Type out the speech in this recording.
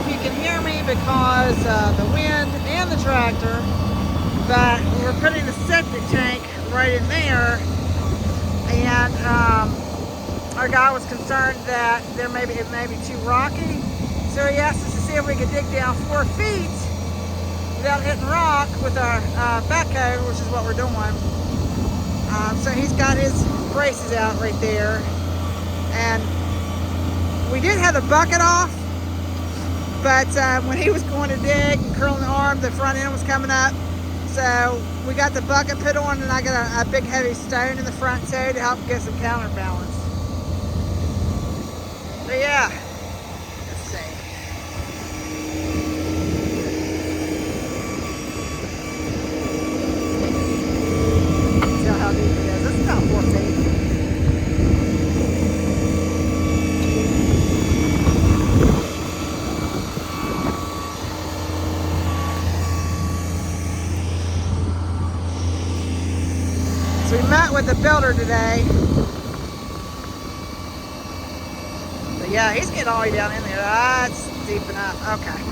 if you can hear me because the wind and the tractor, but we're putting the septic tank right in there, and our guy was concerned that it may be too rocky, so he asked us to see if we could dig down 4 feet without hitting rock with our backhoe, which is what we're doing. So he's got his braces out right there, and we did have the bucket off, but when he was going to dig and curling the arm, the front end was coming up, so we got the bucket put on, and I got a big heavy stone in the front too to help get some counterbalance. So yeah, let's see. See how deep it is. It's about 4 feet. So we met with the builder today. So yeah, he's getting all the way down in there. That's deep enough. Okay.